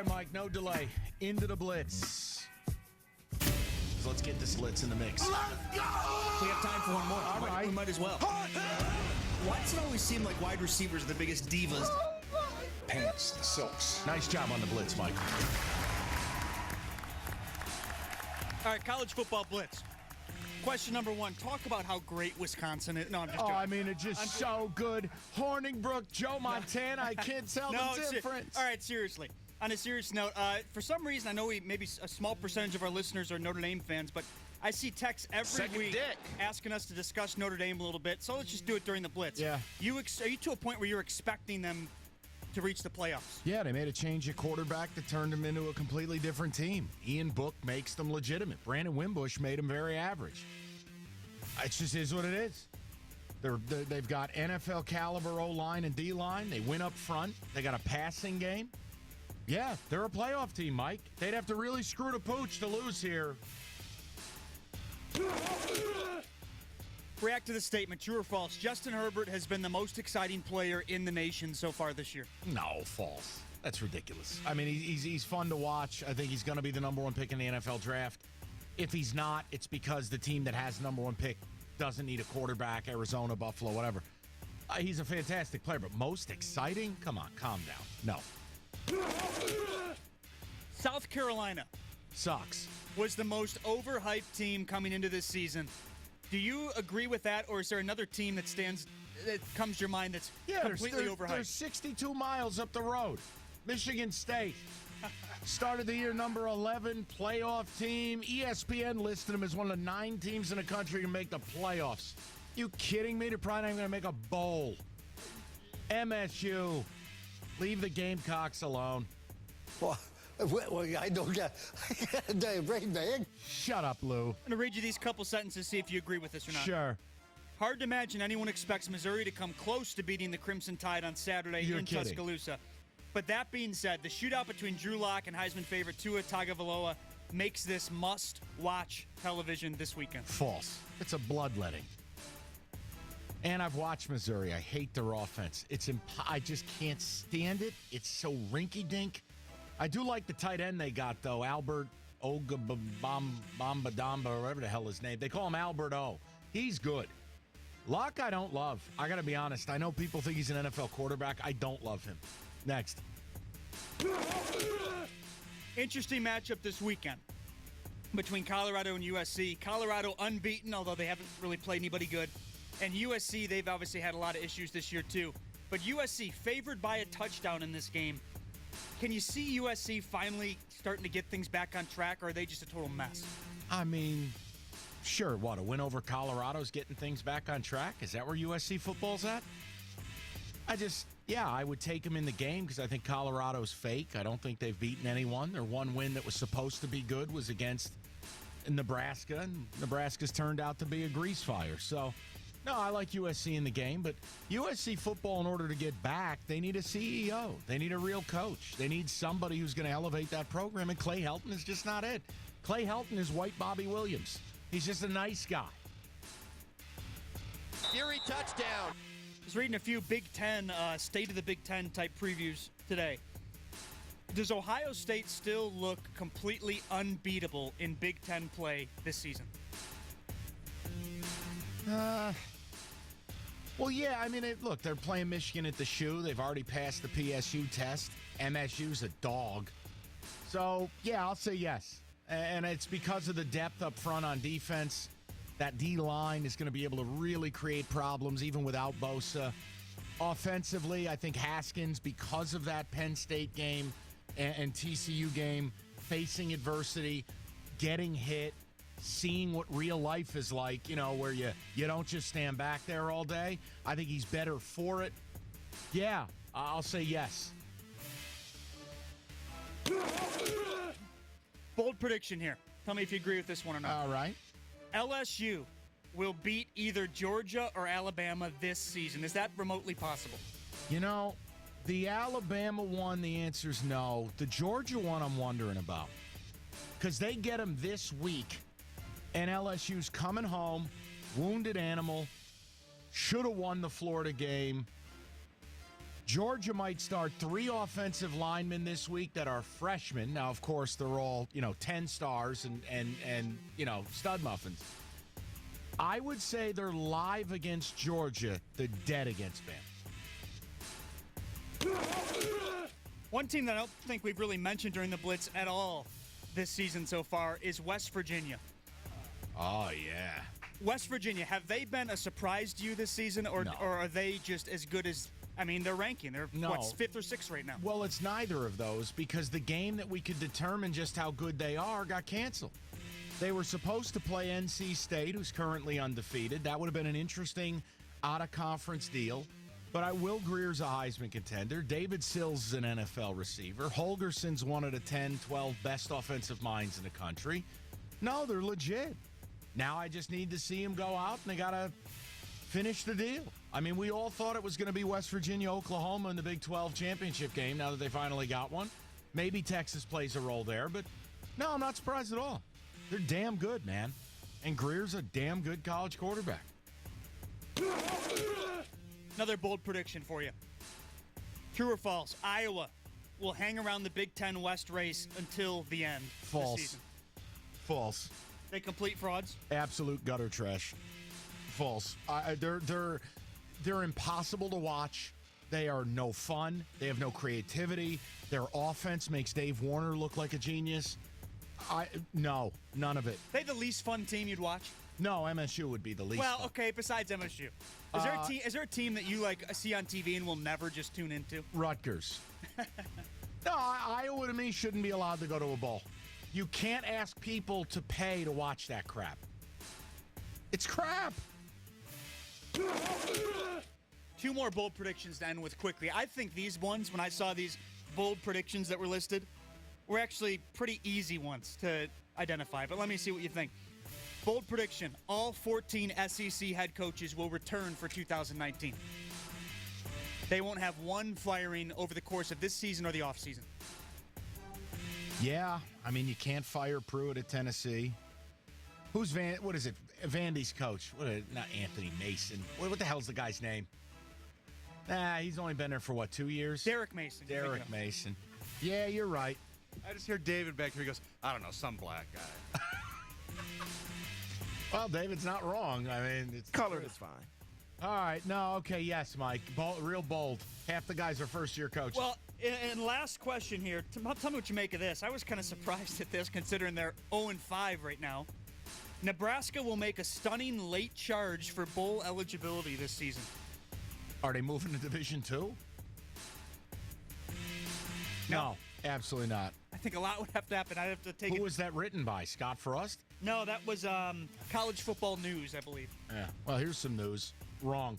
right, Mike, no delay. Into the Blitz. So let's get this Blitz in the mix. Let's go! We have time for one more. All right. We might as well. Why does it always seem like wide receivers are the biggest divas? Pants, the silks. Nice job on the Blitz, Mike. All right, college football blitz. Question number one, talk about how great Wisconsin is. No, I'm just joking. I mean, it's just so good. Horningbrook, Joe Montana, I can't tell the difference. All right, seriously. On a serious note, for some reason, I know maybe a small percentage of our listeners are Notre Dame fans, but I see texts every week asking us to discuss Notre Dame a little bit, so let's just do it during the blitz. Yeah. Are you to a point where you're expecting them to reach the playoffs? Yeah, they made a change at quarterback that turned them into a completely different team. Ian Book makes them legitimate. Brandon Wimbush made them very average. It just is what it is. They've got NFL caliber O-line and D-line. They win up front. They got a passing game. Yeah, they're a playoff team, Mike. They'd have to really screw the pooch to lose here. React to the statement, true or false. Justin Herbert has been the most exciting player in the nation so far this year. No, false. That's ridiculous. I mean, he's fun to watch. I think he's going to be the number one pick in the NFL draft. If he's not, it's because the team that has number one pick doesn't need a quarterback, Arizona, Buffalo, whatever. He's a fantastic player, but most exciting? Come on, calm down. No. South Carolina Sucks. was the most overhyped team coming into this season. Do you agree with that, or is there another team that comes to your mind that's completely overhyped? They're 62 miles up the road. Michigan State. Started the year number 11, playoff team. ESPN listed them as one of the 9 teams in the country to make the playoffs. You kidding me? They're probably not even going to make a bowl. MSU. Leave the Gamecocks alone. Well, I don't get a damn brain, man. Shut up, Lou. I'm going to read you these couple sentences, see if you agree with this or not. Sure. Hard to imagine anyone expects Missouri to come close to beating the Crimson Tide on Saturday in Tuscaloosa. But that being said, the shootout between Drew Lock and Heisman favorite Tua Tagovailoa makes this must-watch television this weekend. False. It's a bloodletting. And I've watched Missouri. I hate their offense. I just can't stand it. It's so rinky-dink. I do like the tight end they got, though, Albert Bombadamba, or whatever the hell his name. They call him Albert O. He's good. Locke, I don't love. I got to be honest. I know people think he's an NFL quarterback. I don't love him. Next. Interesting matchup this weekend between Colorado and USC. Colorado unbeaten, although they haven't really played anybody good. And USC, they've obviously had a lot of issues this year too. But USC favored by a touchdown in this game. Can you see USC finally starting to get things back on track, or are they just a total mess? I mean, sure, what, a win over Colorado's getting things back on track? Is that where USC football's at? I would take them in the game because I think Colorado's fake. I don't think they've beaten anyone. Their one win that was supposed to be good was against Nebraska, and Nebraska's turned out to be a grease fire. So, no, I like USC in the game, but USC football, in order to get back, they need a CEO. They need a real coach. They need somebody who's going to elevate that program, and Clay Helton is just not it. Clay Helton is white Bobby Williams. He's just a nice guy. Fury touchdown. I was reading a few Big Ten, State of the Big Ten type previews today. Does Ohio State still look completely unbeatable in Big Ten play this season? Well, yeah, I mean, look, they're playing Michigan at the Shoe. They've already passed the PSU test. MSU's a dog. So, yeah, I'll say yes. And it's because of the depth up front on defense. That D-line is going to be able to really create problems even without Bosa. Offensively, I think Haskins, because of that Penn State game and TCU game, facing adversity, getting hit, seeing what real life is like, where you don't just stand back there all day. I think he's better for it. Yeah, I'll say yes. Bold prediction here. Tell me if you agree with this one or not. All right. LSU will beat either Georgia or Alabama this season. Is that remotely possible? The Alabama one, the answer is no. The Georgia one, I'm wondering about. Because they get them this week, and LSU's coming home, wounded animal, should have won the Florida game. Georgia might start 3 offensive linemen this week that are freshmen. Now, of course, they're all, 10 stars and stud muffins. I would say they're live against Georgia, the dead against Bama. One team that I don't think we've really mentioned during the Blitz at all this season so far is West Virginia. Oh, yeah. West Virginia, have they been a surprise to you this season, or are they just as good as, their ranking? They're, 5th or 6th right now? Well, it's neither of those because the game that we could determine just how good they are got canceled. They were supposed to play NC State, who's currently undefeated. That would have been an interesting out-of-conference deal. But Will Greer's a Heisman contender. David Sills is an NFL receiver. Holgerson's one of the 10, 12 best offensive minds in the country. No, they're legit. Now I just need to see him go out, and they got to finish the deal. We all thought it was going to be West Virginia, Oklahoma in the Big 12 championship game now that they finally got one. Maybe Texas plays a role there, but no, I'm not surprised at all. They're damn good, man. And Greer's a damn good college quarterback. Another bold prediction for you. True or false? Iowa will hang around the Big Ten West race until the end. False. This season. False. They complete frauds? Absolute gutter trash. False. They're impossible to watch. They are no fun. They have no creativity. Their offense makes Dave Warner look like a genius. No, none of it. They the least fun team you'd watch? No, MSU would be the least. Well, fun. okay, besides MSU. Is there a team that you see on TV and will never just tune into? Rutgers. No, Iowa to me shouldn't be allowed to go to a bowl. You can't ask people to pay to watch that crap. It's crap. 2 more bold predictions to end with quickly. I think these ones, when I saw these bold predictions that were listed, were actually pretty easy ones to identify. But let me see what you think. Bold prediction, all 14 SEC head coaches will return for 2019. They won't have one firing over the course of this season or the offseason. Yeah, you can't fire Pruitt at Tennessee. Who's Vandy's coach? Not Anthony Mason. What the hell's the guy's name? He's only been there for 2 years? Derek Mason. Derek Mason. Yeah, you're right. I just hear David back here. He goes, I don't know, some black guy. Well, David's not wrong. It's Colored is fine. All right. No, okay, yes, Mike. Real bold. Half the guys are first-year coaches. Well, and last question here. Tell me what you make of this. I was kind of surprised at this, considering they're 0-5 right now. Nebraska will make a stunning late charge for bowl eligibility this season. Are they moving to Division II? No, absolutely not. I think a lot would have to happen. I'd have to take Who was that written by? Scott Frost? No, that was College Football News, I believe. Yeah. Well, here's some news. Wrong.